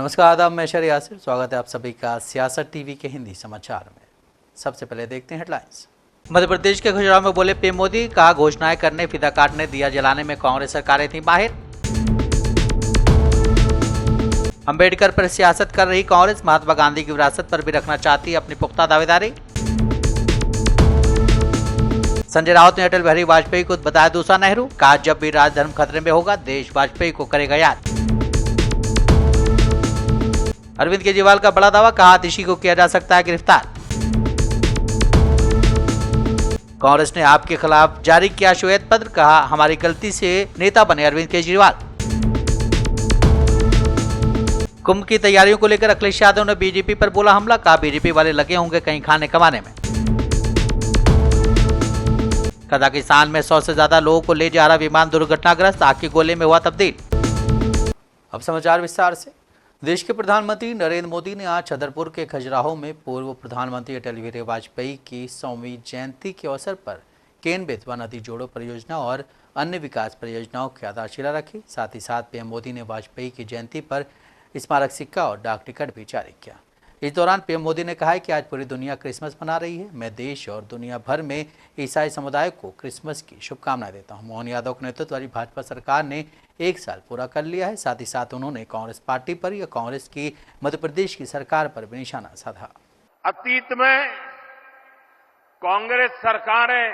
नमस्कार, आदाब। मैं शर यासिर, स्वागत है आप सभी का सियासत टीवी के हिंदी समाचार में। सबसे पहले देखते हैं हेडलाइंस। मध्य प्रदेश के खजुराहो में बोले पीएम मोदी, कहा घोषणाएं करने, फिदा काटने, दिया जलाने में कांग्रेस सरकारें थी माहिर। अंबेडकर पर सियासत कर रही कांग्रेस, महात्मा गांधी की विरासत पर भी रखना चाहती अपनी पुख्ता दावेदारी। संजय राउत ने अटल बिहारी वाजपेयी को बताया दूसरा नेहरू, कहा जब भी राजधर्म खतरे में होगा देश वाजपेयी को करेगा याद। अरविंद केजरीवाल का बड़ा दावा, कहा आतिशी को किया जा सकता है गिरफ्तार। कांग्रेस ने आपके खिलाफ जारी किया श्वेत पत्र, कहा हमारी गलती से नेता बने अरविंद केजरीवाल। कुंभ की तैयारियों को लेकर अखिलेश यादव ने बीजेपी पर बोला हमला, कहा बीजेपी वाले लगे होंगे कहीं खाने कमाने में। कजाकिस्तान में 100 से ज्यादा लोगों को ले जा रहा विमान दुर्घटनाग्रस्त, आग के गोले में हुआ तब्दील। अब समाचार विस्तार से। देश के प्रधानमंत्री नरेंद्र मोदी ने आज छतरपुर के खजुराहो में पूर्व प्रधानमंत्री अटल बिहारी वाजपेयी की 100वीं जयंती के अवसर पर केन बेतवा नदी जोड़ो परियोजना और अन्य विकास परियोजनाओं की आधारशिला रखी। साथ ही साथ पीएम मोदी ने वाजपेयी की जयंती पर स्मारक सिक्का और डाक टिकट भी जारी किया। इस दौरान पीएम मोदी ने कहा है कि आज पूरी दुनिया क्रिसमस मना रही है। मैं देश और दुनिया भर में ईसाई समुदाय को क्रिसमस की शुभकामनाएं देता हूं। मोहन यादव के नेतृत्व वाली भाजपा सरकार ने 1 साल पूरा कर लिया है। साथ ही साथ उन्होंने कांग्रेस पार्टी पर या कांग्रेस की मध्य प्रदेश की सरकार पर भी निशाना साधा। अतीत में कांग्रेस सरकारें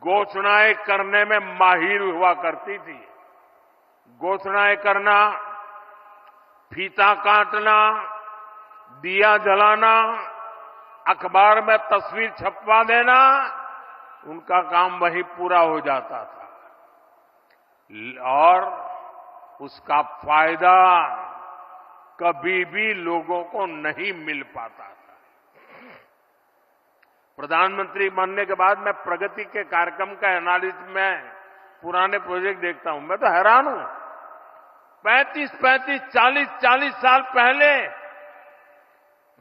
घोषणाएं करने में माहिर हुआ करती थी। घोषणाएं करना, फीता काटना, दिया जलाना, अखबार में तस्वीर छपवा देना, उनका काम वहीं पूरा हो जाता था और उसका फायदा कभी भी लोगों को नहीं मिल पाता था। प्रधानमंत्री बनने के बाद मैं प्रगति के कार्यक्रम का एनालिसिस में पुराने प्रोजेक्ट देखता हूं, मैं तो हैरान हूं। 35, 40 साल पहले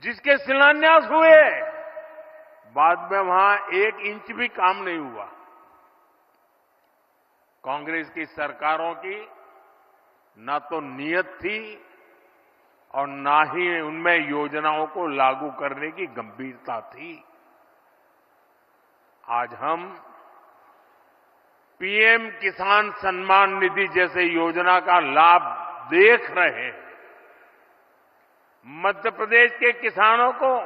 जिसके शिलान्यास हुए, बाद में वहां 1 इंच भी काम नहीं हुआ। कांग्रेस की सरकारों की ना तो नीयत थी और ना ही उनमें योजनाओं को लागू करने की गंभीरता थी। आज हम पीएम किसान सम्मान निधि जैसे योजना का लाभ देख रहे हैं। मध्य प्रदेश के किसानों को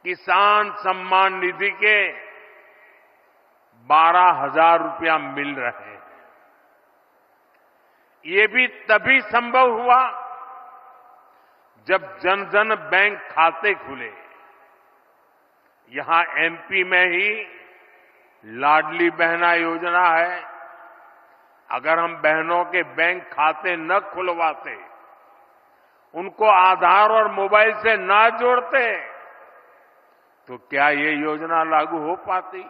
किसान सम्मान निधि के 12,000 रुपया मिल रहे हैं। ये भी तभी संभव हुआ जब जन धन बैंक खाते खुले। यहां एमपी में ही लाडली बहना योजना है। अगर हम बहनों के बैंक खाते न खुलवाते, उनको आधार और मोबाइल से ना जोड़ते, तो क्या ये योजना लागू हो पाती?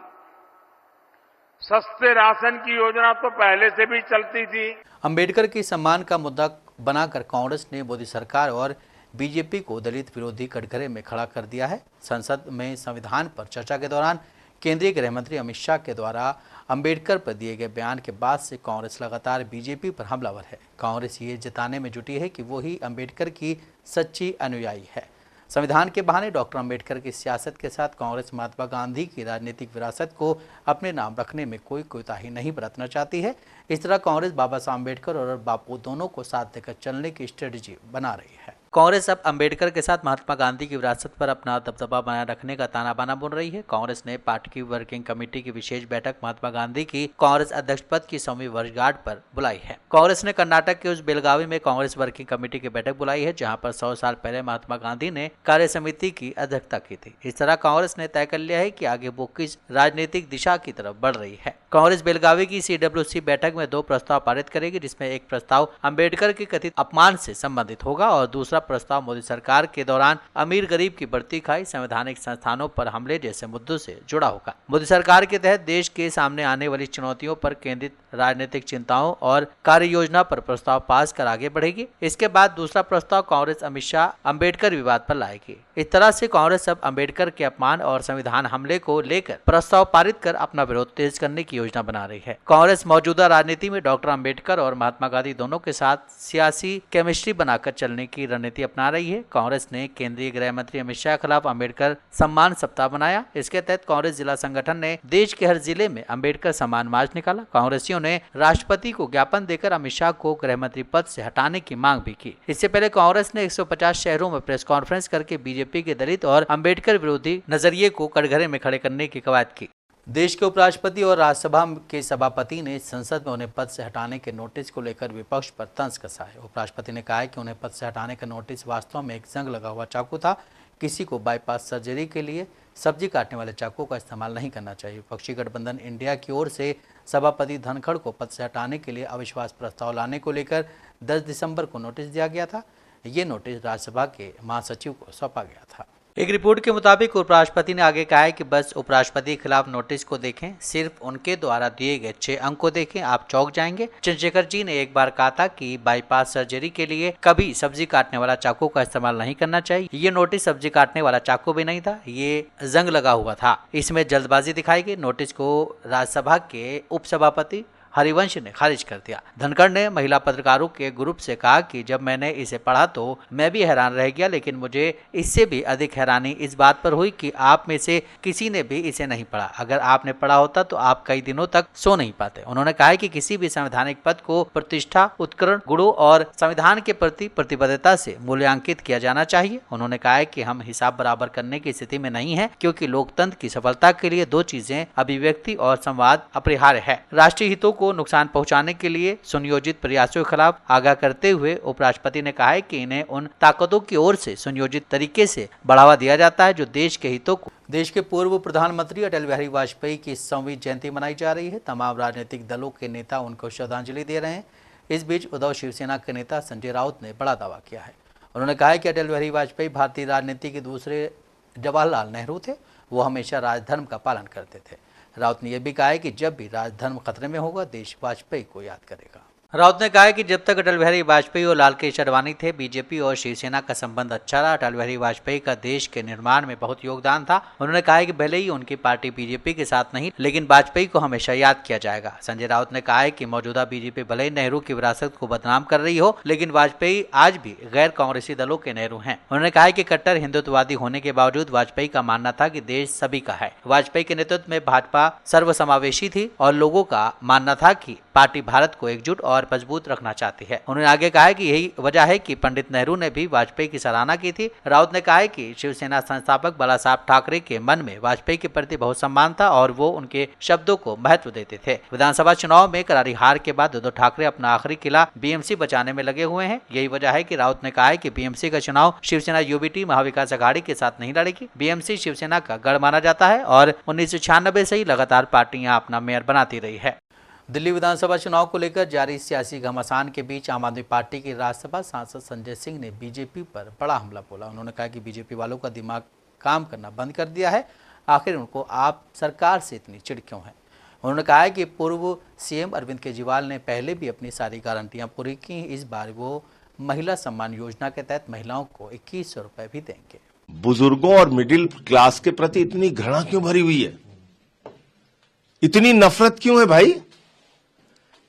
सस्ते राशन की योजना तो पहले से भी चलती थी। अंबेडकर की सम्मान का मुद्दा बनाकर कांग्रेस ने मोदी सरकार और बीजेपी को दलित विरोधी कटघरे में खड़ा कर दिया है। संसद में संविधान पर चर्चा के दौरान केंद्रीय गृह मंत्री अमित शाह के द्वारा अंबेडकर पर दिए गए बयान के बाद से कांग्रेस लगातार बीजेपी पर हमलावर है। कांग्रेस ये जताने में जुटी है कि वो ही अंबेडकर की सच्ची अनुयायी है। संविधान के बहाने डॉक्टर अंबेडकर की सियासत के साथ कांग्रेस महात्मा गांधी की राजनीतिक विरासत को अपने नाम रखने में कोई कोताही नहीं बरतना चाहती है। इस तरह कांग्रेस बाबा साहब अंबेडकर और बापू दोनों को साथ देकर चलने की स्ट्रेटेजी बना रही है। कांग्रेस अब अंबेडकर के साथ महात्मा गांधी की विरासत पर अपना दबदबा बनाए रखने का ताना बाना बुन रही है। कांग्रेस ने पार्टी की वर्किंग कमेटी की विशेष बैठक महात्मा गांधी की कांग्रेस अध्यक्ष पद की 100वीं वर्षगांठ पर बुलाई है। कांग्रेस ने कर्नाटक के उस बेलगावी में कांग्रेस वर्किंग कमेटी की बैठक बुलाई है, जहां पर 100 साल पहले महात्मा गांधी ने कार्य समिति की अध्यक्षता की थी। इस तरह कांग्रेस ने तय कर लिया है कि आगे वो किस राजनीतिक दिशा की तरफ बढ़ रही है। कांग्रेस बेलगावी की CWC बैठक में 2 प्रस्ताव पारित करेगी, जिसमें एक प्रस्ताव अंबेडकर के कथित अपमान से संबंधित होगा और दूसरा प्रस्ताव मोदी सरकार के दौरान अमीर गरीब की बढ़ती खाई, संवैधानिक संस्थानों पर हमले जैसे मुद्दों से जुड़ा होगा। मोदी सरकार के तहत देश के सामने आने वाली चुनौतियों पर केंद्रित राजनीतिक चिंताओं और कार्य योजना पर प्रस्ताव पास कर आगे बढ़ेगी। इसके बाद दूसरा प्रस्ताव कांग्रेस अमित शाह अंबेडकर विवाद पर लाएगी। इस तरह से कांग्रेस अब अंबेडकर के अपमान और संविधान हमले को लेकर प्रस्ताव पारित कर अपना विरोध तेज करने की योजना बना रही है। कांग्रेस मौजूदा राजनीति में डॉक्टर अंबेडकर और महात्मा गांधी दोनों के साथ सियासी केमिस्ट्री बनाकर चलने की रणनीति अपना रही है। कांग्रेस ने केंद्रीय गृह मंत्री अमित शाह के खिलाफ अंबेडकर सम्मान सप्ताह बनाया। इसके तहत कांग्रेस जिला संगठन ने देश के हर जिले में अंबेडकर सम्मान मार्च निकाला। कांग्रेसियों ने राष्ट्रपति को ज्ञापन देकर अमित शाह को गृह मंत्री पद से हटाने की मांग भी की। इससे पहले कांग्रेस ने 150 शहरों में प्रेस कॉन्फ्रेंस करके बीजेपी के दलित और अंबेडकर विरोधी नजरिए को कटघरे में खड़े करने की कवायद की। देश के उपराष्ट्रपति और राज्यसभा के सभापति ने संसद में उन्हें पद से हटाने के नोटिस को लेकर विपक्ष पर तंज कसा है। उपराष्ट्रपति ने कहा है कि उन्हें पद से हटाने का नोटिस वास्तव में एक जंग लगा हुआ चाकू था। किसी को बाईपास सर्जरी के लिए सब्जी काटने वाले चाकू का इस्तेमाल नहीं करना चाहिए। विपक्षी गठबंधन इंडिया की ओर से सभापति धनखड़ को पद से हटाने के लिए अविश्वास प्रस्ताव लाने को लेकर 10 दिसंबर को नोटिस दिया गया था। ये नोटिस राज्यसभा के महासचिव को सौंपा गया था। एक रिपोर्ट के मुताबिक उपराष्ट्रपति ने आगे कहा है कि बस उपराष्ट्रपति के खिलाफ नोटिस को देखें, सिर्फ उनके द्वारा दिए गए 6 अंक को देखें, आप चौंक जाएंगे। चंद्रशेखर जी ने एक बार कहा था कि बाईपास सर्जरी के लिए कभी सब्जी काटने वाला चाकू का इस्तेमाल नहीं करना चाहिए। ये नोटिस सब्जी काटने वाला चाकू भी नहीं था, ये जंग लगा हुआ था। इसमें जल्दबाजी दिखाई गई। नोटिस को राज्यसभा के उपसभापति हरिवंश ने खारिज कर दिया। धनखड़ ने महिला पत्रकारों के ग्रुप से कहा कि जब मैंने इसे पढ़ा तो मैं भी हैरान रह गया, लेकिन मुझे इससे भी अधिक हैरानी इस बात पर हुई कि आप में से किसी ने भी इसे नहीं पढ़ा। अगर आपने पढ़ा होता तो आप कई दिनों तक सो नहीं पाते। उन्होंने कहा कि किसी भी संवैधानिक पद को प्रतिष्ठा, उत्कर्ण, गुणों और संविधान के प्रति प्रतिबद्धता से मूल्यांकित किया जाना चाहिए। उन्होंने कहा है कि हम हिसाब बराबर करने की स्थिति में नहीं है, क्योंकि लोकतंत्र की सफलता के लिए 2 चीजें, अभिव्यक्ति और संवाद, अपरिहार्य है। राष्ट्रीय हितों को नुकसान पहुंचाने के लिए सुनियोजित प्रयासों के खिलाफ आगाह करते हुए उपराष्ट्रपति ने कहा है कि इन्हें उन ताकतों की ओर से सुनियोजित तरीके से बढ़ावा दिया जाता है जो देश के हितों को। देश के पूर्व प्रधानमंत्री अटल बिहारी वाजपेयी की 100वीं जयंती मनाई जा रही है। तमाम राजनीतिक दलों के नेता उनको श्रद्धांजलि दे रहे हैं। इस बीच उद्धव शिवसेना के नेता संजय राउत ने बड़ा दावा किया है। उन्होंने कहा है कि अटल बिहारी वाजपेयी भारतीय राजनीति के दूसरे जवाहरलाल नेहरू थे। वो हमेशा राजधर्म का पालन करते थे। राउत ने यह भी कहा है कि जब भी राजधर्म खतरे में होगा, देश वाजपेयी को याद करेगा। राउत ने कहा है कि जब तक अटल बिहारी वाजपेयी और लाल कृष्ण आडवाणी थे, बीजेपी और शिवसेना का संबंध अच्छा रहा। अटल बिहारी वाजपेयी का देश के निर्माण में बहुत योगदान था। उन्होंने कहा है कि भले ही उनकी पार्टी बीजेपी के साथ नहीं, लेकिन वाजपेयी को हमेशा याद किया जाएगा। संजय राउत ने कहा है कि मौजूदा बीजेपी भले ही नेहरू की विरासत को बदनाम कर रही हो, लेकिन वाजपेयी आज भी गैर कांग्रेसी दलों के नेहरू हैं। उन्होंने कहा है कि कट्टर हिंदुत्ववादी होने के बावजूद वाजपेयी का मानना था कि देश सभी का है। वाजपेयी के नेतृत्व में भाजपा सर्वसमावेशी थी और लोगों का मानना था कि पार्टी भारत को एकजुट और मजबूत रखना चाहती है। उन्होंने आगे कहा है कि यही वजह है कि पंडित नेहरू ने भी वाजपेयी की सराहना की थी। राउत ने कहा है कि शिवसेना संस्थापक बाला साहब ठाकरे के मन में वाजपेयी के प्रति बहुत सम्मान था और वो उनके शब्दों को महत्व देते थे। विधानसभा चुनाव में करारी हार के बाद उद्धव ठाकरे अपना आखिरी किला बीएमसी बचाने में लगे हुए हैं। यही वजह है कि राउत ने कहा है कि बीएमसी का चुनाव शिवसेना यूबीटी महाविकास अघाड़ी के साथ नहीं लड़ेगी। बीएमसी शिवसेना का गढ़ माना जाता है और 1996 से ही लगातार पार्टी यहाँ अपना मेयर बनाती रही है। दिल्ली विधानसभा चुनाव को लेकर जारी सियासी घमासान के बीच आम आदमी पार्टी के राज्यसभा सांसद संजय सिंह ने बीजेपी पर बड़ा हमला बोला। उन्होंने कहा कि बीजेपी वालों का दिमाग काम करना बंद कर दिया है। आखिर उनको आप सरकार से इतनी चिढ़ क्यों है। उन्होंने कहा है कि पूर्व सीएम अरविंद केजरीवाल ने पहले भी अपनी सारी गारंटियां पूरी की। इस बार वो महिला सम्मान योजना के तहत महिलाओं को 2100 रुपए भी देंगे। बुजुर्गों और मिडिल क्लास के प्रति इतनी घृणा क्यों भरी हुई है, इतनी नफरत क्यों है भाई।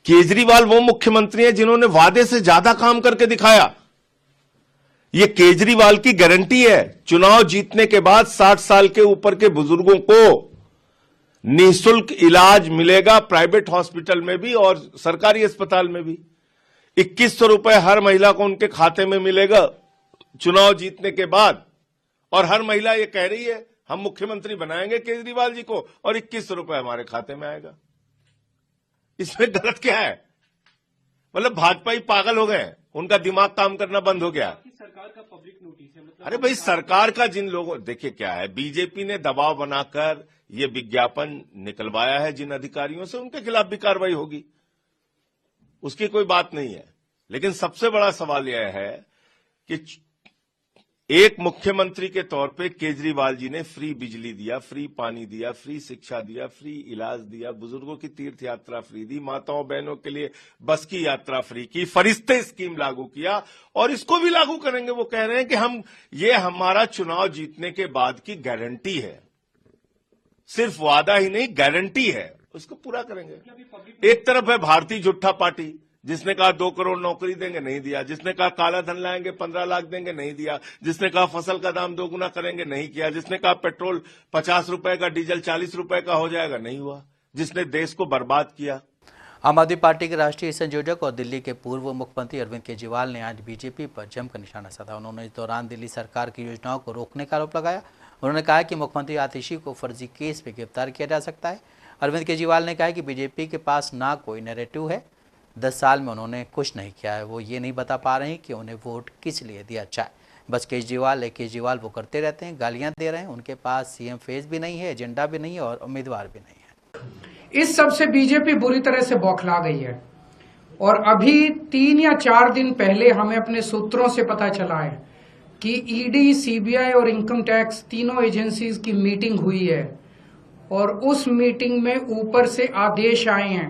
केजरीवाल वो मुख्यमंत्री हैं जिन्होंने वादे से ज्यादा काम करके दिखाया। ये केजरीवाल की गारंटी है, चुनाव जीतने के बाद 60 साल के ऊपर के बुजुर्गों को निःशुल्क इलाज मिलेगा, प्राइवेट हॉस्पिटल में भी और सरकारी अस्पताल में भी। 2100 रुपए हर महिला को उनके खाते में मिलेगा चुनाव जीतने के बाद। और हर महिला ये कह रही है हम मुख्यमंत्री बनाएंगे केजरीवाल जी को और 2100 रुपए हमारे खाते में आएगा। इसमें गलत क्या है। मतलब भाजपा ही पागल हो गए, उनका दिमाग काम करना बंद हो गया। सरकार का पब्लिक नोटिस है, मतलब अरे भाई सरकार का जिन लोगों, देखिए क्या है, बीजेपी ने दबाव बनाकर ये विज्ञापन निकलवाया है जिन अधिकारियों से, उनके खिलाफ भी कार्रवाई होगी, उसकी कोई बात नहीं है। लेकिन सबसे बड़ा सवाल यह है कि एक मुख्यमंत्री के तौर पे केजरीवाल जी ने फ्री बिजली दिया, फ्री पानी दिया, फ्री शिक्षा दिया, फ्री इलाज दिया, बुजुर्गों की तीर्थ यात्रा फ्री दी, माताओं बहनों के लिए बस की यात्रा फ्री की, फरिश्ते स्कीम लागू किया और इसको भी लागू करेंगे। वो कह रहे हैं कि ये हमारा चुनाव जीतने के बाद की गारंटी है। सिर्फ वादा ही नहीं, गारंटी है। उसको पूरा करेंगे। एक तरफ है भारतीय जुट्ठा पार्टी, जिसने कहा 2 करोड़ नौकरी देंगे, नहीं दिया। जिसने कहा काला धन लाएंगे, 15 लाख देंगे, नहीं दिया। जिसने कहा फसल का दाम 2 गुना करेंगे, नहीं किया। जिसने कहा पेट्रोल 50 रुपए का, डीजल 40 रुपए का हो जाएगा, नहीं हुआ। जिसने देश को बर्बाद किया। आम आदमी पार्टी के राष्ट्रीय संयोजक और दिल्ली के पूर्व मुख्यमंत्री अरविंद केजरीवाल ने आज बीजेपी पर जमकर निशाना साधा। उन्होंने इस दौरान दिल्ली सरकार की योजनाओं को रोकने का आरोप लगाया। उन्होंने कहा कि मुख्यमंत्री आतिशी को फर्जी केस में गिरफ्तार किया जा सकता है। अरविंद केजरीवाल ने कहा कि बीजेपी के पास ना कोई नैरेटिव है, 10 साल में उन्होंने कुछ नहीं किया है। वो ये नहीं बता पा रहे हैं कि उन्हें वोट किस लिए दिया जाए। बस केजरीवाल वो करते रहते हैं, गालियां दे रहे हैं। उनके पास सीएम फेस भी नहीं है, एजेंडा भी नहीं है और उम्मीदवार भी नहीं है। इस सब से बीजेपी बुरी तरह से बौखला गई है और अभी 3 या 4 दिन पहले हमें अपने सूत्रों से पता चला है कि ईडी, सीबीआई और इनकम टैक्स तीनों एजेंसीज की मीटिंग हुई है और उस मीटिंग में ऊपर से आदेश आए हैं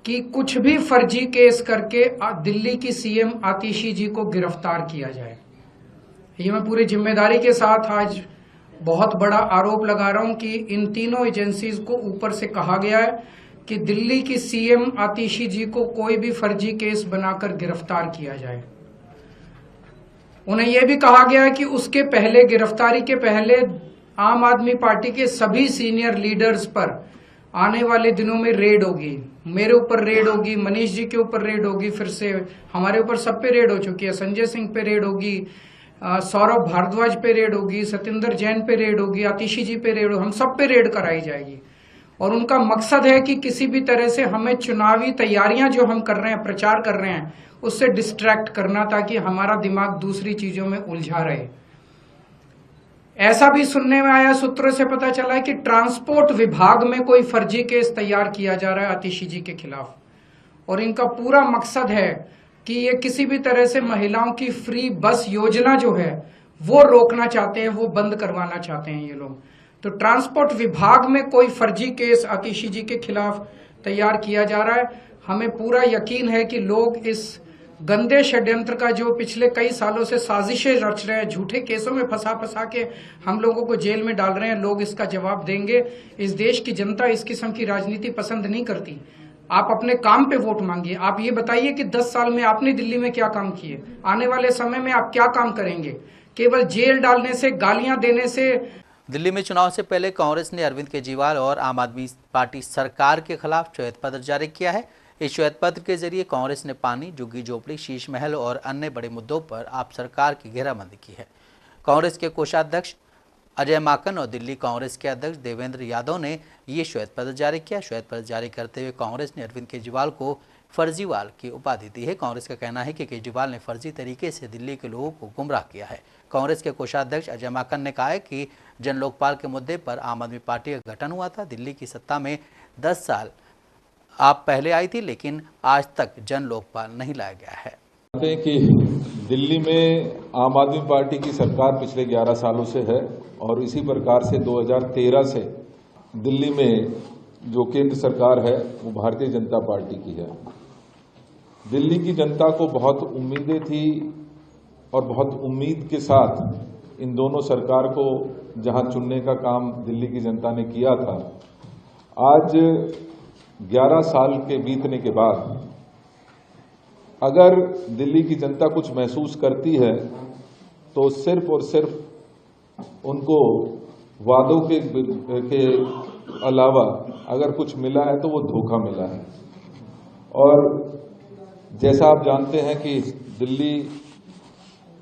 कि कुछ भी फर्जी केस करके दिल्ली की सीएम आतिशी जी को गिरफ्तार किया जाए। ये मैं पूरी जिम्मेदारी के साथ आज बहुत बड़ा आरोप लगा रहा हूं कि इन तीनों एजेंसीज को ऊपर से कहा गया है कि दिल्ली की सीएम आतिशी जी को कोई भी फर्जी केस बनाकर गिरफ्तार किया जाए। उन्हें यह भी कहा गया है कि उसके पहले, गिरफ्तारी के पहले, आम आदमी पार्टी के सभी सीनियर लीडर्स पर आने वाले दिनों में रेड होगी। मेरे ऊपर रेड होगी, मनीष जी के ऊपर रेड होगी, फिर से हमारे ऊपर सब पे रेड हो चुकी है। संजय सिंह पे रेड होगी, सौरभ भारद्वाज पे रेड होगी, सत्येंद्र जैन पे रेड होगी, आतिशी जी पे रेड होगी, हम सब पे रेड कराई जाएगी। और उनका मकसद है कि किसी भी तरह से हमें चुनावी तैयारियां जो हम कर रहे हैं, प्रचार कर रहे हैं, उससे डिस्ट्रैक्ट करना, ताकि हमारा दिमाग दूसरी चीजों में उलझा रहे। ऐसा भी सुनने में आया, सूत्रों से पता चला है कि ट्रांसपोर्ट विभाग में कोई फर्जी केस तैयार किया जा रहा है आतिशी जी के खिलाफ और इनका पूरा मकसद है कि ये किसी भी तरह से महिलाओं की फ्री बस योजना जो है वो रोकना चाहते हैं, वो बंद करवाना चाहते हैं ये लोग। तो ट्रांसपोर्ट विभाग में कोई फर्जी केस आतिशी जी के खिलाफ तैयार किया जा रहा है। हमें पूरा यकीन है कि लोग इस गंदे षड्यंत्र का, जो पिछले कई सालों से साजिशें रच रहे हैं, झूठे केसों में फंसा के हम लोगों को जेल में डाल रहे हैं, लोग इसका जवाब देंगे। इस देश की जनता इस किस्म की राजनीति पसंद नहीं करती। आप अपने काम पे वोट मांगिए। आप ये बताइए कि 10 साल में आपने दिल्ली में क्या काम किए, आने वाले समय में आप क्या काम करेंगे। केवल जेल डालने से, गालियां देने से। दिल्ली में चुनाव से पहले कांग्रेस ने अरविंद केजरीवाल और आम आदमी पार्टी सरकार के खिलाफ श्वेत पत्र जारी किया है। इस श्वेत पत्र के जरिए कांग्रेस ने पानी, झुग्गी झोपड़ी, शीश महल और अन्य बड़े मुद्दों पर आप सरकार की घेराबंदी की है। कांग्रेस के कोषाध्यक्ष अजय माकन और दिल्ली कांग्रेस के अध्यक्ष देवेंद्र यादव ने ये श्वेत पत्र जारी किया। श्वेत पत्र जारी करते हुए कांग्रेस ने अरविंद केजरीवाल को फर्जीवाल की उपाधि दी है। कांग्रेस का कहना है कि केजरीवाल ने फर्जी तरीके से दिल्ली के लोगों को गुमराह किया है। कांग्रेस के कोषाध्यक्ष अजय माकन ने कहा है कि जन लोकपाल के मुद्दे पर आम आदमी पार्टी का गठन हुआ था। दिल्ली की सत्ता में 10 साल आप पहले आई थी, लेकिन आज तक जन लोकपाल नहीं लाया गया है। कि दिल्ली में आम आदमी पार्टी की सरकार पिछले 11 सालों से है और इसी प्रकार से 2013 से दिल्ली में जो केंद्र सरकार है वो भारतीय जनता पार्टी की है। दिल्ली की जनता को बहुत उम्मीदें थी और बहुत उम्मीद के साथ इन दोनों सरकार को जहां चुनने का काम दिल्ली की जनता ने किया था, आज 11 साल के बीतने के बाद अगर दिल्ली की जनता कुछ महसूस करती है तो सिर्फ और सिर्फ उनको वादों के अलावा अगर कुछ मिला है तो वो धोखा मिला है। और जैसा आप जानते हैं कि दिल्ली,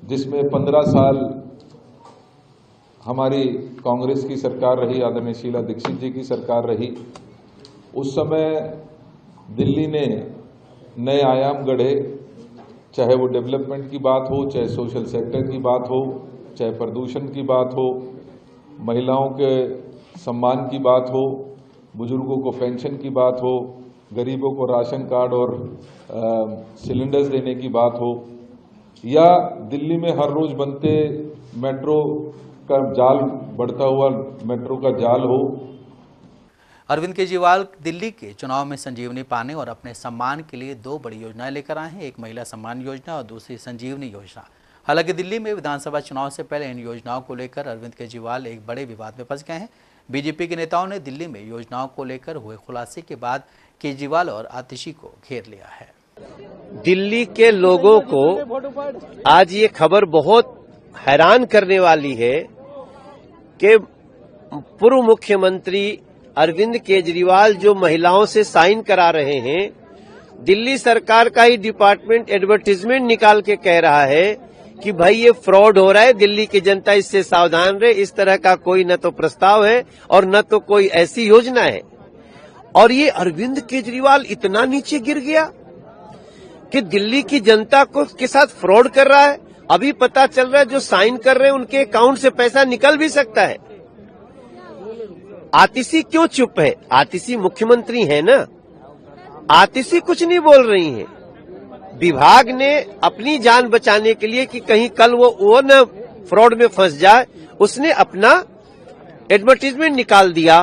जिसमें 15 साल हमारी कांग्रेस की सरकार रही, आदरणीय शीला दीक्षित जी की सरकार रही, उस समय दिल्ली ने नए आयाम गढ़े, चाहे वो डेवलपमेंट की बात हो, चाहे सोशल सेक्टर की बात हो, चाहे प्रदूषण की बात हो, महिलाओं के सम्मान की बात हो, बुजुर्गों को पेंशन की बात हो, गरीबों को राशन कार्ड और सिलेंडर्स देने की बात हो, या दिल्ली में हर रोज बनते मेट्रो का जाल, बढ़ता हुआ मेट्रो का जाल हो। अरविंद केजरीवाल दिल्ली के चुनाव में संजीवनी पाने और अपने सम्मान के लिए 2 बड़ी योजनाएं लेकर आए हैं। एक महिला सम्मान योजना और दूसरी संजीवनी योजना। हालांकि दिल्ली में विधानसभा चुनाव से पहले इन योजनाओं को लेकर अरविंद केजरीवाल एक बड़े विवाद में फंस गए हैं। बीजेपी के नेताओं ने दिल्ली में योजनाओं को लेकर हुए खुलासे के बाद केजरीवाल और आतिशी को घेर लिया है। दिल्ली के लोगों को आज ये खबर बहुत हैरान करने वाली है कि पूर्व मुख्यमंत्री अरविंद केजरीवाल जो महिलाओं से साइन करा रहे हैं, दिल्ली सरकार का ही डिपार्टमेंट एडवर्टीजमेंट निकाल के कह रहा है कि भाई ये फ्रॉड हो रहा है, दिल्ली की जनता इससे सावधान रहे। इस तरह का कोई न तो प्रस्ताव है और न तो कोई ऐसी योजना है। और ये अरविंद केजरीवाल इतना नीचे गिर गया कि दिल्ली की जनता को के साथ फ्रॉड कर रहा है। अभी पता चल रहा है जो साइन कर रहे हैं उनके अकाउंट से पैसा निकल भी सकता है। आतिशी क्यों चुप है? आतिशी मुख्यमंत्री है ना, आतिशी कुछ नहीं बोल रही है। विभाग ने अपनी जान बचाने के लिए कि कहीं कल वो न फ्रॉड में फंस जाए, उसने अपना एडवर्टीजमेंट निकाल दिया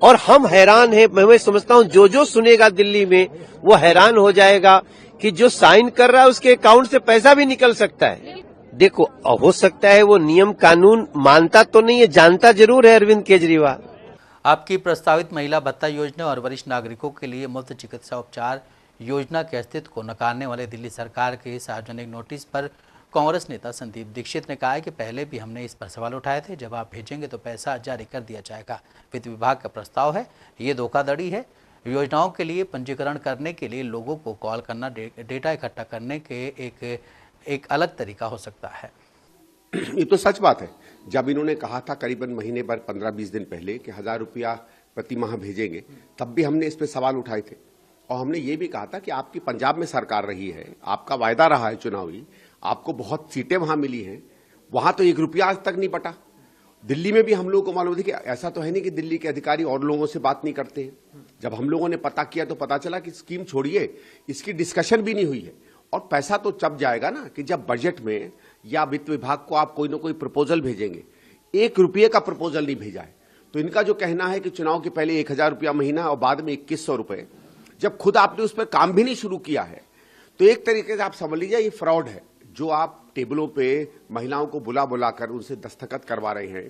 और हम हैरान हैं। मैं समझता हूं जो सुनेगा दिल्ली में वो हैरान हो जाएगा कि जो साइन कर रहा है उसके अकाउंट से पैसा भी निकल सकता है। देखो, हो सकता है वो नियम कानून मानता तो नहीं है, जानता जरूर है अरविंद केजरीवाल। आपकी प्रस्तावित महिला भत्ता योजना और वरिष्ठ नागरिकों के लिए मुफ्त चिकित्सा उपचार योजना के अस्तित्व को नकारने वाले दिल्ली सरकार के सार्वजनिक नोटिस पर कांग्रेस नेता संदीप दीक्षित ने कहा है कि पहले भी हमने इस पर सवाल उठाए थे। जब आप भेजेंगे तो पैसा जारी कर दिया जाएगा। वित्त विभाग का प्रस्ताव है, ये धोखाधड़ी है। योजनाओं के लिए पंजीकरण करने के लिए लोगों को कॉल करना, डेटा इकट्ठा करने के एक अलग तरीका हो सकता है। ये तो सच बात है। जब इन्होंने कहा था करीबन महीने भर 15-20 दिन पहले कि 1000 रुपया प्रति माह भेजेंगे, तब भी हमने इस पे सवाल उठाए थे और हमने ये भी कहा था कि आपकी पंजाब में सरकार रही है, आपका वायदा रहा है चुनावी, आपको बहुत सीटें वहां मिली हैं, वहां तो 1 रुपया आज तक नहीं बटा। दिल्ली में भी हम लोगों को मालूम थी कि ऐसा तो है नहीं कि दिल्ली के अधिकारी और लोगों से बात नहीं करते हैं। जब हम लोगों ने पता किया तो पता चला कि स्कीम छोड़िए, इसकी डिस्कशन भी नहीं हुई है। और पैसा तो तब जाएगा ना कि जब बजट में या वित्त विभाग को आप कोई ना कोई प्रपोजल भेजेंगे। 1 रुपये का प्रपोजल नहीं भेजा है। तो इनका जो कहना है कि चुनाव के पहले 1000 रुपया महीना और बाद में 2100 रुपये, जब खुद आपने उस पर काम भी नहीं शुरू किया है, तो एक तरीके से आप समझ लीजिए ये फ्रॉड है। जो आप टेबलों पे महिलाओं को बुला बुलाकर उनसे दस्तखत करवा रहे हैं।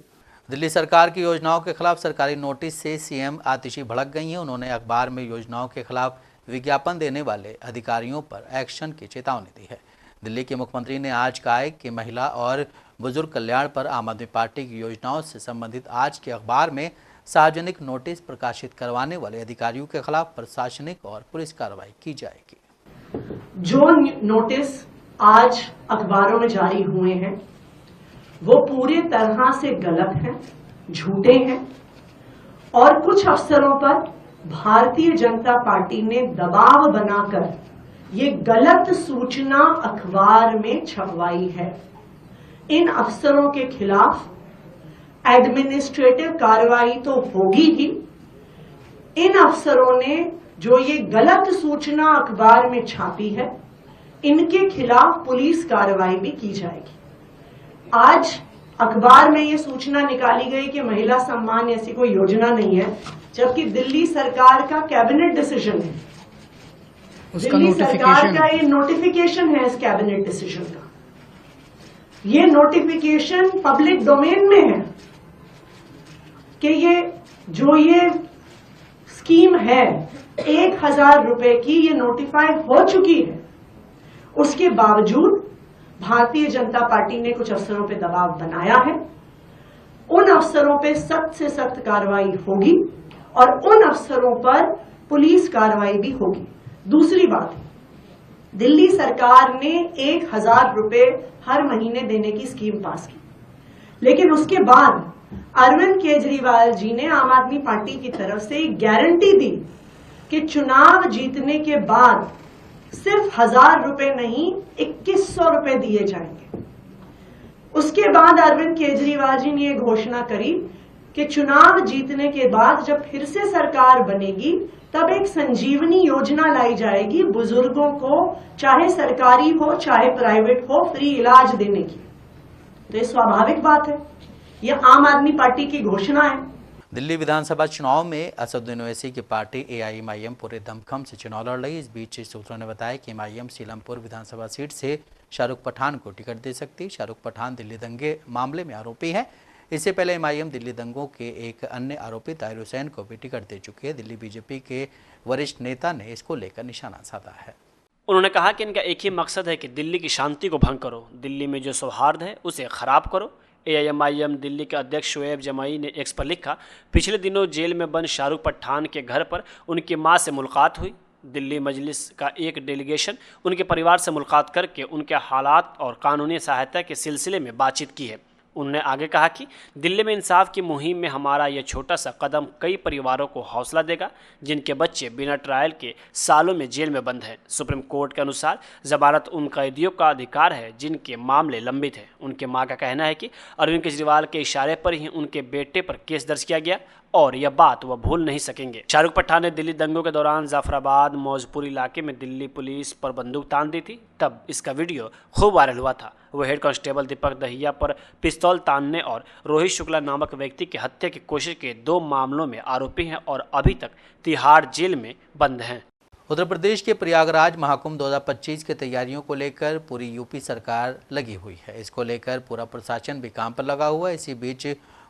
दिल्ली सरकार की योजनाओं के खिलाफ सरकारी नोटिस से सीएम आतिशी भड़क गई हैं। उन्होंने अखबार में योजनाओं के खिलाफ विज्ञापन देने वाले अधिकारियों पर एक्शन की चेतावनी दी है। दिल्ली के मुख्यमंत्री ने आज कहा है कि महिला और बुजुर्ग कल्याण पर आम आदमी पार्टी की योजनाओं से संबंधित आज के अखबार में सार्वजनिक नोटिस प्रकाशित करवाने वाले अधिकारियों के खिलाफ प्रशासनिक और पुलिस कार्रवाई की जाएगी। जो नोटिस आज अखबारों में जारी हुए हैं वो पूरी तरह से गलत हैं, झूठे हैं और कुछ अफसरों पर भारतीय जनता पार्टी ने दबाव बनाकर ये गलत सूचना अखबार में छपवाई है। इन अफसरों के खिलाफ एडमिनिस्ट्रेटिव कार्रवाई तो होगी ही। इन अफसरों ने जो ये गलत सूचना अखबार में छापी है, इनके खिलाफ पुलिस कार्रवाई भी की जाएगी। आज अखबार में ये सूचना निकाली गई कि महिला सम्मान ऐसी कोई योजना नहीं है, जबकि दिल्ली सरकार का कैबिनेट डिसीजन है, दिल्ली सरकार का ये नोटिफिकेशन है इस कैबिनेट डिसीजन का। ये नोटिफिकेशन पब्लिक डोमेन में है कि ये स्कीम है 1000 रुपए की, ये नोटिफाई हो चुकी है। उसके बावजूद भारतीय जनता पार्टी ने कुछ अफसरों पे दबाव बनाया है। उन अफसरों पे सख्त से सख्त कार्रवाई होगी और उन अफसरों पर पुलिस कार्रवाई भी होगी। दूसरी बात, दिल्ली सरकार ने 1000 रुपए हर महीने देने की स्कीम पास की, लेकिन उसके बाद अरविंद केजरीवाल जी ने आम आदमी पार्टी की तरफ से एक गारंटी दी कि चुनाव जीतने के बाद सिर्फ 1000 रुपए नहीं 2100 रुपए दिए जाएंगे। उसके बाद अरविंद केजरीवाल जी ने यह घोषणा करी कि चुनाव जीतने के बाद जब फिर से सरकार बनेगी तब एक संजीवनी योजना लाई जाएगी बुजुर्गों को, चाहे सरकारी हो चाहे प्राइवेट हो, फ्री इलाज देने की। तो ये स्वाभाविक बात है, यह आम आदमी पार्टी की घोषणा है। दिल्ली विधानसभा चुनाव में असदुद्दीन ओवैसी की पार्टी एआईएमआईएम पूरे दमखम से चुनाव लड़ रही। इस बीच सूत्रों ने बताया कि एमआईएम सीलमपुर विधानसभा सीट से शाहरुख पठान को टिकट दे सकती है। शाहरुख पठान दिल्ली दंगे मामले में आरोपी हैं। इससे पहले एमआईएम दिल्ली दंगों के एक अन्य आरोपी ताहिर हुसैन को भी टिकट दे चुकी है। दिल्ली बीजेपी के वरिष्ठ नेता ने इसको लेकर निशाना साधा है। उन्होंने कहा कि इनका एक ही मकसद है कि दिल्ली की शांति को भंग करो, दिल्ली में जो सौहार्द है उसे खराब करो। एआईएमआईएम दिल्ली के अध्यक्ष शोएब जमाई ने एक्स पर लिखा, पिछले दिनों जेल में बंद शाहरुख पठान के घर पर उनकी मां से मुलाकात हुई। दिल्ली मजलिस का एक डेलीगेशन उनके परिवार से मुलाकात करके उनके हालात और कानूनी सहायता के सिलसिले में बातचीत की है। उन्होंने आगे कहा कि दिल्ली में इंसाफ की मुहिम में हमारा यह छोटा सा कदम कई परिवारों को हौसला देगा जिनके बच्चे बिना ट्रायल के सालों में जेल में बंद हैं। सुप्रीम कोर्ट के अनुसार जमानत उन कैदियों का अधिकार है जिनके मामले लंबित हैं। उनके मां का कहना है कि अरविंद केजरीवाल के इशारे पर ही उनके बेटे पर केस दर्ज किया गया और यह बात वह भूल नहीं सकेंगे। शाहरुख पठान ने दिल्ली दंगों के दौरान जाफराबाद मौजपुर इलाके में दिल्ली पुलिस पर बंदूक तान दी थी, तब इसका वीडियो खूब वायरल हुआ था। वह हेड कांस्टेबल दीपक दहिया पर पिस्तौल तानने और रोहित शुक्ला नामक व्यक्ति की हत्या की कोशिश के 2 मामलों में आरोपी हैं और अभी तक तिहाड़ जेल में बंद हैं। उत्तर प्रदेश के प्रयागराज महाकुंभ 2025 की तैयारियों को लेकर पूरी यूपी सरकार लगी हुई है। इसको लेकर पूरा प्रशासन भी काम पर लगा हुआ है। इसी बीच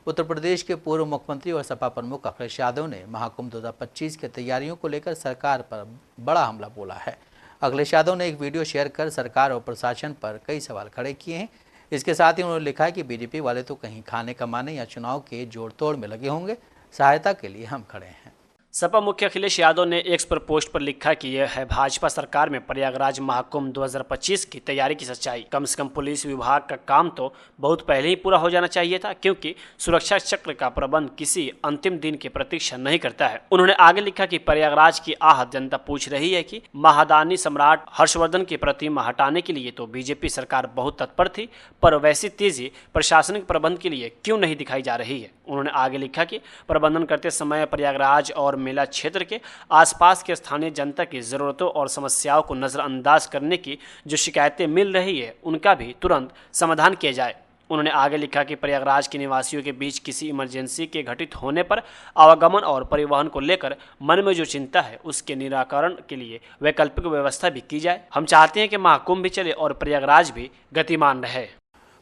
उत्तर प्रदेश के पूर्व मुख्यमंत्री और सपा प्रमुख अखिलेश यादव ने महाकुंभ 2025 की तैयारियों को लेकर सरकार पर बड़ा हमला बोला है। अखिलेश यादव ने एक वीडियो शेयर कर सरकार और प्रशासन पर कई सवाल खड़े किए हैं। इसके साथ ही उन्होंने लिखा है कि बीजेपी वाले तो कहीं खाने कमाने या चुनाव के जोड़ तोड़ में लगे होंगे, सहायता के लिए हम खड़े हैं। सपा मुख्य अखिलेश यादव ने एक्स पर पोस्ट पर लिखा कि यह है भाजपा सरकार में प्रयागराज महाकुंभ 2025 की तैयारी की सच्चाई। कम से कम पुलिस विभाग का काम तो बहुत पहले ही पूरा हो जाना चाहिए था, क्योंकि सुरक्षा चक्र का प्रबंध किसी अंतिम दिन की प्रतीक्षा नहीं करता है। उन्होंने आगे लिखा कि प्रयागराज की आहत जनता पूछ रही है कि महादानी सम्राट हर्षवर्धन की प्रतिमा हटाने के लिए तो बीजेपी सरकार बहुत तत्पर थी, पर वैसी तेजी प्रशासनिक प्रबंध के लिए क्यों नहीं दिखाई जा रही है। उन्होंने आगे लिखा कि प्रबंधन करते समय प्रयागराज और मेला क्षेत्र के आसपास के स्थानीय जनता की जरूरतों और समस्याओं को नजरअंदाज करने की जो शिकायतें मिल रही है उनका भी तुरंत समाधान किया जाए। उन्होंने आगे लिखा कि प्रयागराज के निवासियों के बीच किसी इमरजेंसी के घटित होने पर आवागमन और परिवहन को लेकर मन में जो चिंता है उसके निराकरण के लिए वैकल्पिक व्यवस्था भी की जाए। हम चाहते हैं कि महाकुंभ भी चले और प्रयागराज भी गतिमान रहे।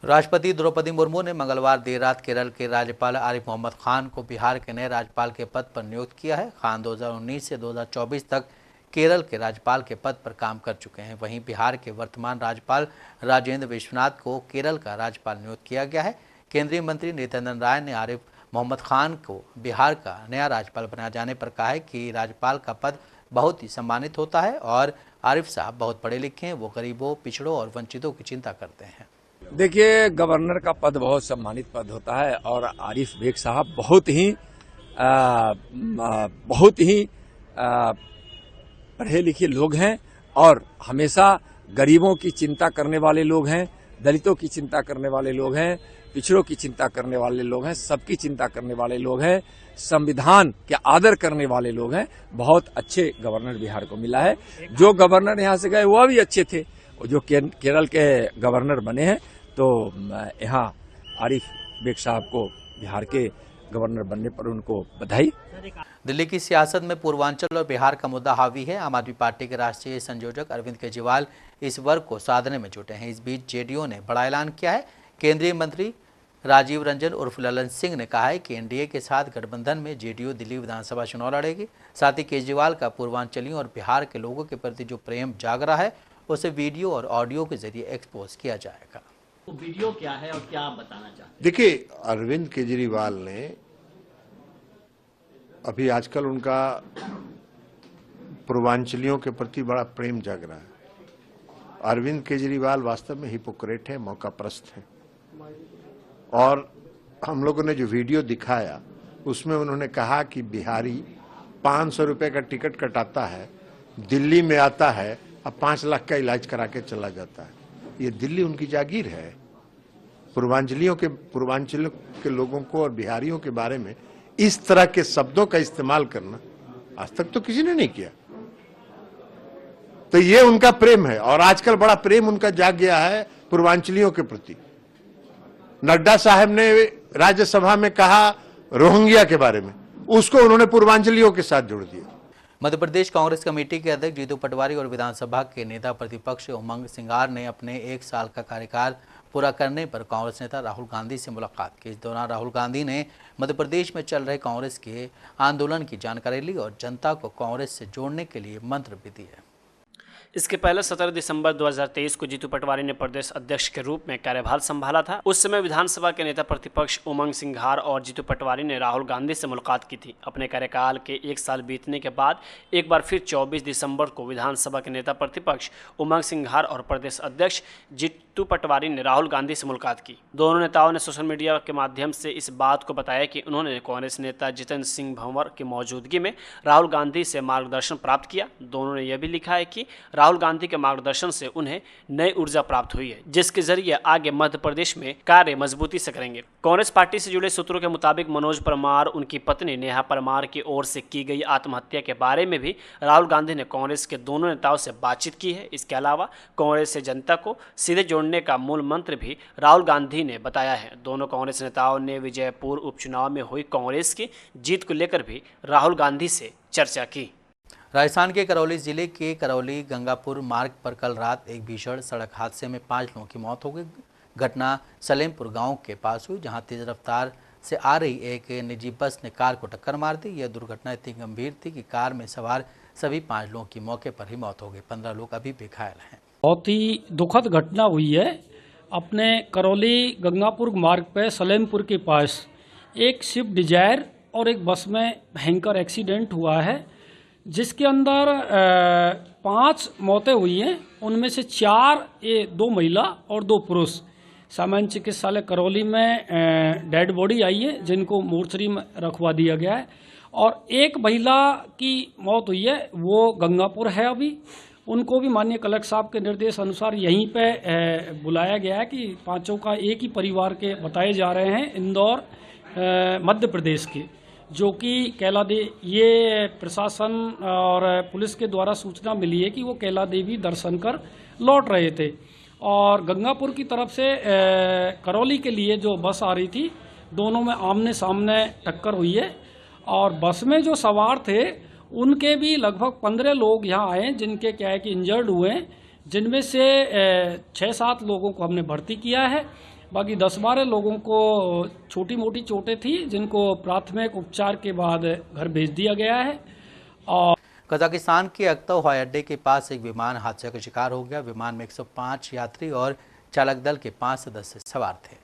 राष्ट्रपति द्रौपदी मुर्मू ने मंगलवार देर रात केरल के राज्यपाल आरिफ मोहम्मद खान को बिहार के नए राज्यपाल के पद पर नियुक्त किया है। खान 2019 से 2024 तक केरल के राज्यपाल के पद पर काम कर चुके हैं। वहीं बिहार के वर्तमान राज्यपाल राजेंद्र विश्वनाथ को केरल का राज्यपाल नियुक्त किया गया है। केंद्रीय मंत्री नित्यानंद राय ने आरिफ मोहम्मद खान को बिहार का नया राज्यपाल बनाए जाने पर कहा है कि राज्यपाल का पद बहुत ही सम्मानित होता है और आरिफ साहब बहुत पढ़े लिखे हैं, वो गरीबों, पिछड़ों और वंचितों की चिंता करते हैं। देखिए, गवर्नर का पद बहुत सम्मानित पद होता है और आरिफ बेग साहब बहुत ही पढ़े लिखे लोग हैं और हमेशा गरीबों की चिंता करने वाले लोग हैं, दलितों की चिंता करने वाले लोग हैं, पिछड़ों की चिंता करने वाले लोग हैं, सबकी चिंता करने वाले लोग हैं, संविधान के आदर करने वाले लोग हैं। बहुत अच्छे गवर्नर बिहार को मिला है। जो गवर्नर यहाँ से गए वह भी अच्छे थे। जो केरल के गवर्नर बने हैं तो यहाँ आरिफ बेग साहब को बिहार के गवर्नर बनने पर उनको बधाई। दिल्ली की सियासत में पूर्वांचल और बिहार का मुद्दा हावी है। आम आदमी पार्टी के राष्ट्रीय संयोजक अरविंद केजरीवाल इस वर्ग को साधने में जुटे हैं। इस बीच जेडीयू ने बड़ा ऐलान किया है। केंद्रीय मंत्री राजीव रंजन उर्फ ललन सिंह ने कहा है कि एनडीए के साथ गठबंधन में जेडीयू दिल्ली विधानसभा चुनाव लड़ेगी। साथ ही केजरीवाल का पूर्वांचलियों और बिहार के लोगों के प्रति जो प्रेम जाग रहा है उसे वीडियो और ऑडियो के जरिए एक्सपोज किया जाएगा। तो वीडियो क्या है और क्या आप बताना चाहते हैं? देखिए, अरविंद केजरीवाल ने अभी आजकल उनका पूर्वांचलियों के प्रति बड़ा प्रेम जाग रहा है। अरविंद केजरीवाल वास्तव में हिपोक्रेट है, मौकाप्रस्त है। और हम लोगों ने जो वीडियो दिखाया उसमें उन्होंने कहा कि बिहारी 500 रुपए का टिकट कटाता है, दिल्ली में आता है, अब 5 लाख का इलाज करा के चला जाता है। ये दिल्ली उनकी जागीर है। पूर्वांचल के लोगों को और बिहारियों के बारे में इस तरह के शब्दों का इस्तेमाल करना आज तक तो किसी ने नहीं किया। तो ये उनका प्रेम है और आजकल बड़ा प्रेम उनका जाग गया है पूर्वांचलियों के प्रति। नड्डा साहब ने राज्यसभा में कहा रोहिंग्या के बारे में, उसको उन्होंने पूर्वांचलियों के साथ जोड़ दिया। मध्य प्रदेश कांग्रेस कमेटी के अध्यक्ष जीतू पटवारी और विधानसभा के नेता प्रतिपक्ष उमंग सिंघार ने अपने 1 साल का कार्यकाल पूरा करने पर कांग्रेस नेता राहुल गांधी से मुलाकात की। इस दौरान राहुल गांधी ने मध्य प्रदेश में चल रहे कांग्रेस के आंदोलन की जानकारी ली और जनता को कांग्रेस से जोड़ने के लिए मंत्र भी दिए। इसके पहले 17 दिसंबर 2023 को जीतू पटवारी ने प्रदेश अध्यक्ष के रूप में कार्यभार संभाला था। उस समय विधानसभा के नेता प्रतिपक्ष उमंग सिंघार और जीतू पटवारी ने राहुल गांधी से मुलाकात की थी। अपने कार्यकाल के 1 साल बीतने के बाद एक बार फिर 24 दिसंबर को विधानसभा के नेता प्रतिपक्ष उमंग सिंघार और प्रदेश अध्यक्ष जीतू पटवारी ने राहुल गांधी से मुलाकात की। दोनों नेताओं ने सोशल मीडिया के माध्यम से इस बात को बताया कि उन्होंने कांग्रेस नेता जितेंद्र सिंह भंवर की मौजूदगी में राहुल गांधी से मार्गदर्शन प्राप्त किया। दोनों ने यह भी लिखा है कि राहुल गांधी के मार्गदर्शन से उन्हें नई ऊर्जा प्राप्त हुई है, जिसके जरिए आगे मध्य प्रदेश में कार्य मजबूती से करेंगे। कांग्रेस पार्टी से जुड़े सूत्रों के मुताबिक मनोज परमार, उनकी पत्नी नेहा परमार की ओर से की गई आत्महत्या के बारे में भी राहुल गांधी ने कांग्रेस के दोनों नेताओं से बातचीत की है। इसके अलावा कांग्रेस से जनता को सीधे जोड़ने का मूल मंत्र भी राहुल गांधी ने बताया है। दोनों कांग्रेस नेताओं ने विजयपुर उपचुनाव में हुई कांग्रेस की जीत को लेकर भी राहुल गांधी से चर्चा की। राजस्थान के करौली जिले के करौली गंगापुर मार्ग पर कल रात एक भीषण सड़क हादसे में 5 लोगों की मौत हो गई। घटना सलेमपुर गांव के पास हुई, जहां तेज रफ्तार से आ रही एक निजी बस ने कार को टक्कर मार दी। यह दुर्घटना इतनी गंभीर थी कि कार में सवार सभी 5 लोगों की मौके पर ही मौत हो गई। 15 लोग अभी भी घायल हैं। बहुत ही दुखद घटना हुई है। अपने करौली गंगापुर मार्ग पर सलेमपुर के पास एक स्विफ्ट डिजायर और एक बस में भयंकर एक्सीडेंट हुआ है, जिसके अंदर 5 मौतें हुई हैं। उनमें से 2 महिला और 2 पुरुष। सामान्य चिकित्सालय करौली में डेड बॉडी आई है, जिनको मोर्चरी में रखवा दिया गया है, और एक महिला की मौत हुई है, वो गंगापुर है। अभी उनको भी माननीय कलेक्टर साहब के निर्देश अनुसार यहीं पे बुलाया गया है कि 5 का एक ही परिवार के बताए जा रहे हैं, इंदौर मध्य प्रदेश के, जो कि कैला देवी, ये प्रशासन और पुलिस के द्वारा सूचना मिली है कि वो कैला देवी दर्शन कर लौट रहे थे और गंगापुर की तरफ से करौली के लिए जो बस आ रही थी, दोनों में आमने सामने टक्कर हुई है। और बस में जो सवार थे उनके भी लगभग 15 लोग यहाँ आए, जिनके क्या है कि इंजर्ड हुए हैं, जिनमें से 6-7 लोगों को हमने भर्ती किया है। बाकी 10-12 लोगों को छोटी मोटी चोटें थी, जिनको प्राथमिक उपचार के बाद घर भेज दिया गया है। और कजाकिस्तान के अक्तो हवाई अड्डे के पास एक विमान हादसे का शिकार हो गया। विमान में 105 यात्री और चालक दल के 5 सदस्य सवार थे।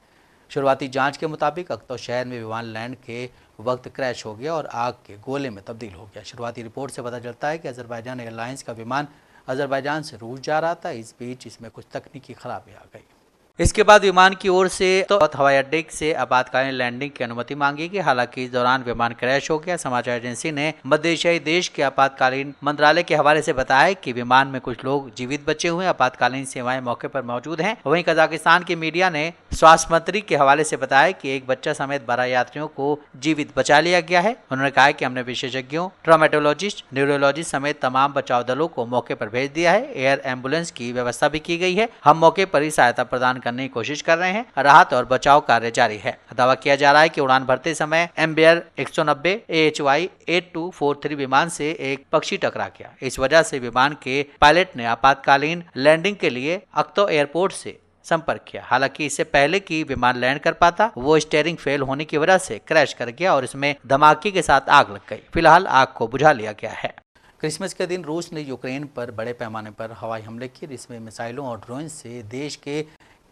शुरुआती जांच के मुताबिक अक्तो शहर में विमान लैंड के वक्त क्रैश हो गया और आग के गोले में तब्दील हो गया। शुरुआती रिपोर्ट से पता चलता है कि अजरबैजान एयरलाइंस का विमान अजरबैजान से रूस जा रहा था। इस बीच इसमें कुछ तकनीकी खराबी आ गई। इसके बाद विमान की ओर से हवाई अड्डे से आपातकालीन लैंडिंग की अनुमति मांगी गई। हालांकि इस दौरान विमान क्रैश हो गया। समाचार एजेंसी ने मध्य एशियाई देश के आपातकालीन मंत्रालय के हवाले से बताया कि विमान में कुछ लोग जीवित बचे हुए हैं। आपातकालीन सेवाएं मौके पर मौजूद हैं। वहीं कजाकिस्तान की मीडिया ने स्वास्थ्य मंत्री के हवाले से बताया कि एक बच्चा समेत 12 यात्रियों को जीवित बचा लिया गया है। उन्होंने कहा कि हमने विशेषज्ञों, ट्रॉमेटोलॉजिस्ट, न्यूरोलॉजिस्ट समेत तमाम बचाव दलों को मौके पर भेज दिया है। एयर एम्बुलेंस की व्यवस्था भी की गई है। हम मौके पर ही सहायता प्रदान करने की कोशिश कर रहे हैं। राहत और बचाव कार्य जारी है। दावा किया जा रहा है कि उड़ान भरते समय एम्बियर 190 AHY 8243 विमान से एक पक्षी टकरा गया। इस वजह से विमान के पायलट ने आपातकालीन लैंडिंग के लिए अक्तो एयरपोर्ट से संपर्क किया। हालांकि इससे पहले कि विमान लैंड कर पाता, वो स्टीयरिंग फेल होने की वजह से क्रैश कर गया और इसमें धमाके के साथ आग लग गई। फिलहाल आग को बुझा लिया गया है। क्रिसमस के दिन रूस ने यूक्रेन पर बड़े पैमाने पर हवाई हमले किए, जिसमें मिसाइलों और ड्रोन से देश के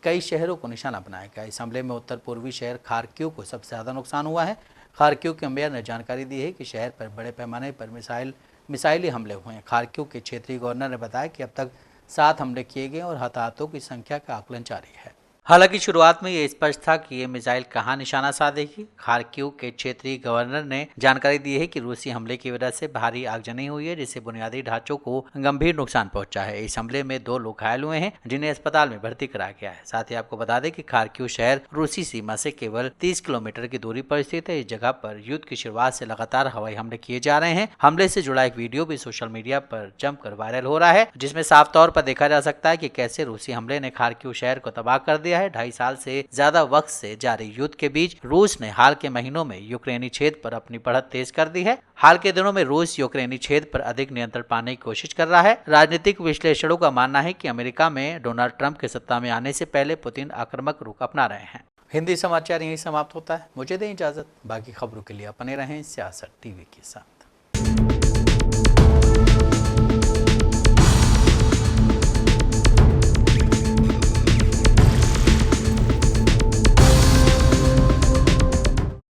कई शहरों को निशाना बनाया गया। इस हमले में उत्तर पूर्वी शहर खार्किव को सबसे ज़्यादा नुकसान हुआ है। खार्किव के मेयर ने जानकारी दी है कि शहर पर बड़े पैमाने पर मिसाइली हमले हुए हैं। खार्किव के क्षेत्रीय गवर्नर ने बताया कि अब तक 7 हमले किए गए और हताहतों की संख्या का आकलन जारी है। हालांकि शुरुआत में ये स्पष्ट था कि ये मिसाइल कहां निशाना साधेगी। खार्किव के क्षेत्रीय गवर्नर ने जानकारी दी है कि रूसी हमले की वजह से भारी आगजनी हुई है, जिससे बुनियादी ढांचों को गंभीर नुकसान पहुंचा है। इस हमले में 2 लोग घायल हुए हैं, जिन्हें अस्पताल में भर्ती कराया गया है। साथ ही आपको बता दें कि खार्किव शहर रूसी सीमा से केवल 30 किलोमीटर की दूरी पर स्थित है। इस जगह पर युद्ध की शुरुआत से लगातार हवाई हमले किए जा रहे हैं। हमले से जुड़ा एक वीडियो भी सोशल मीडिया पर जमकर वायरल हो रहा है, जिसमें साफ तौर पर देखा जा सकता है कि कैसे रूसी हमले ने खार्किव शहर को तबाह कर दिया है। है। 2.5 साल से ज्यादा वक्त से जारी युद्ध के बीच रूस ने हाल के महीनों में यूक्रेनी क्षेत्र पर अपनी बढ़त तेज कर दी है। हाल के दिनों में रूस यूक्रेनी क्षेत्र पर अधिक नियंत्रण पाने की कोशिश कर रहा है। राजनीतिक विश्लेषकों का मानना है कि अमेरिका में डोनाल्ड ट्रंप के सत्ता में आने से पहले पुतिन आक्रामक रुख अपना रहे हैं। हिंदी समाचार यहीं समाप्त होता है। मुझे दें इजाजत। बाकी खबरों के लिए बने रहें सियासत टीवी के साथ।